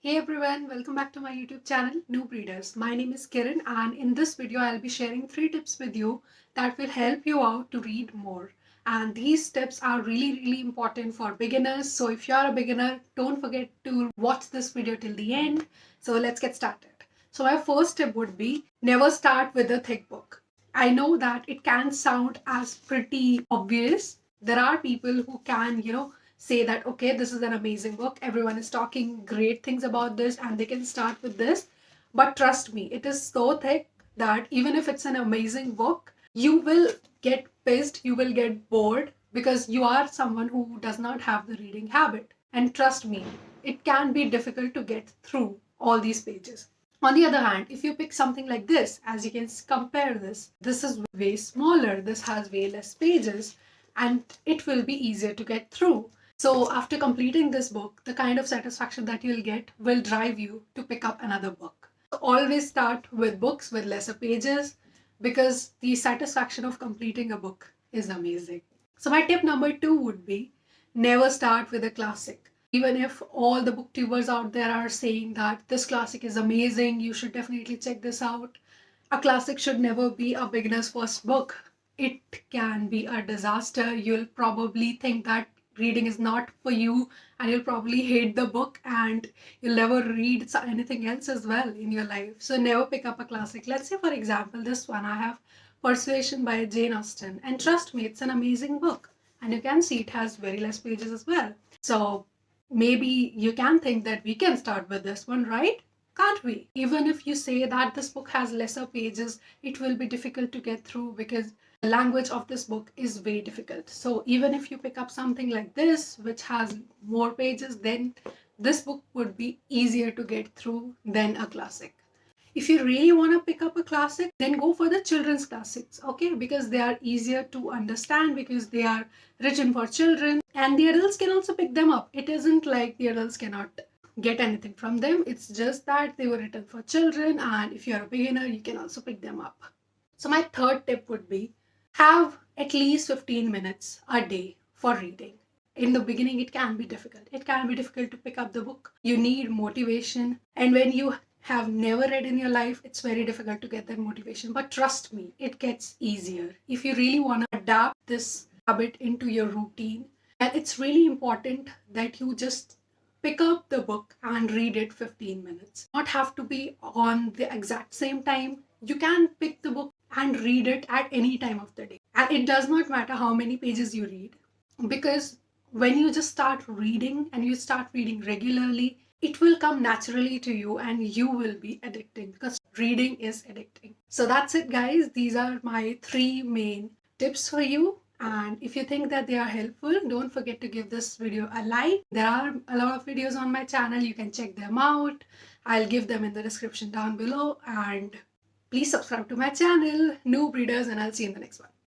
Hey everyone, welcome back to my YouTube channel, Noob Readers. My name is Kiran, and in this video I'll be sharing 3 tips with you that will help you out to read more. And these tips are really important for beginners. So if you're a beginner, don't forget to watch this video till the end. So let's get started. So my first tip would be never start with a thick book. I know that it can sound as pretty obvious. There are people who can, say that, okay, this is an amazing book, everyone is talking great things about this, and they can start with this. But trust me, it is so thick that even if it's an amazing book, you will get pissed, you will get bored because you are someone who does not have the reading habit. And trust me, it can be difficult to get through all these pages. On the other hand, if you pick something like this, as you can compare this is way smaller, this has way less pages, and it will be easier to get through. So, after completing this book, the kind of satisfaction that you'll get will drive you to pick up another book. So always start with books with lesser pages because the satisfaction of completing a book is amazing. So, my tip number 2 would be never start with a classic. Even if all the booktubers out there are saying that this classic is amazing, you should definitely check this out. A classic should never be a beginner's first book. It can be a disaster. You'll probably think that reading is not for you, and you'll probably hate the book, and you'll never read anything else as well in your life. So never pick up a classic. Let's say, for example, this one I have, Persuasion by Jane Austen. And trust me, it's an amazing book. And you can see it has very less pages as well. So maybe you can think that we can start with this one, right? Can't we? Even if you say that this book has lesser pages, it will be difficult to get through because the language of this book is very difficult. So even if you pick up something like this, which has more pages, then this book would be easier to get through than a classic. If you really want to pick up a classic, then go for the children's classics, okay? Because they are easier to understand, because they are written for children, and the adults can also pick them up. It isn't like the adults cannot get anything from them. It's just that they were written for children, and if you're a beginner, you can also pick them up. So my third tip would be have at least 15 minutes a day for reading. In the beginning, it can be difficult. It can be difficult to pick up the book. You need motivation. And when you have never read in your life, it's very difficult to get that motivation. But trust me, it gets easier. If you really want to adapt this habit into your routine, and it's really important that you just pick up the book and read it 15 minutes. Not have to be on the exact same time. You can pick the book and read it at any time of the day. And it does not matter how many pages you read, because when you just start reading and you start reading regularly, it will come naturally to you and you will be addicting, because reading is addicting. So that's it, guys. These are my 3 main tips for you. And if you think that they are helpful, don't forget to give this video a like. There are a lot of videos on my channel. You can check them out. I'll give them in the description down below. And please subscribe to my channel, Noob Readers, and I'll see you in the next one.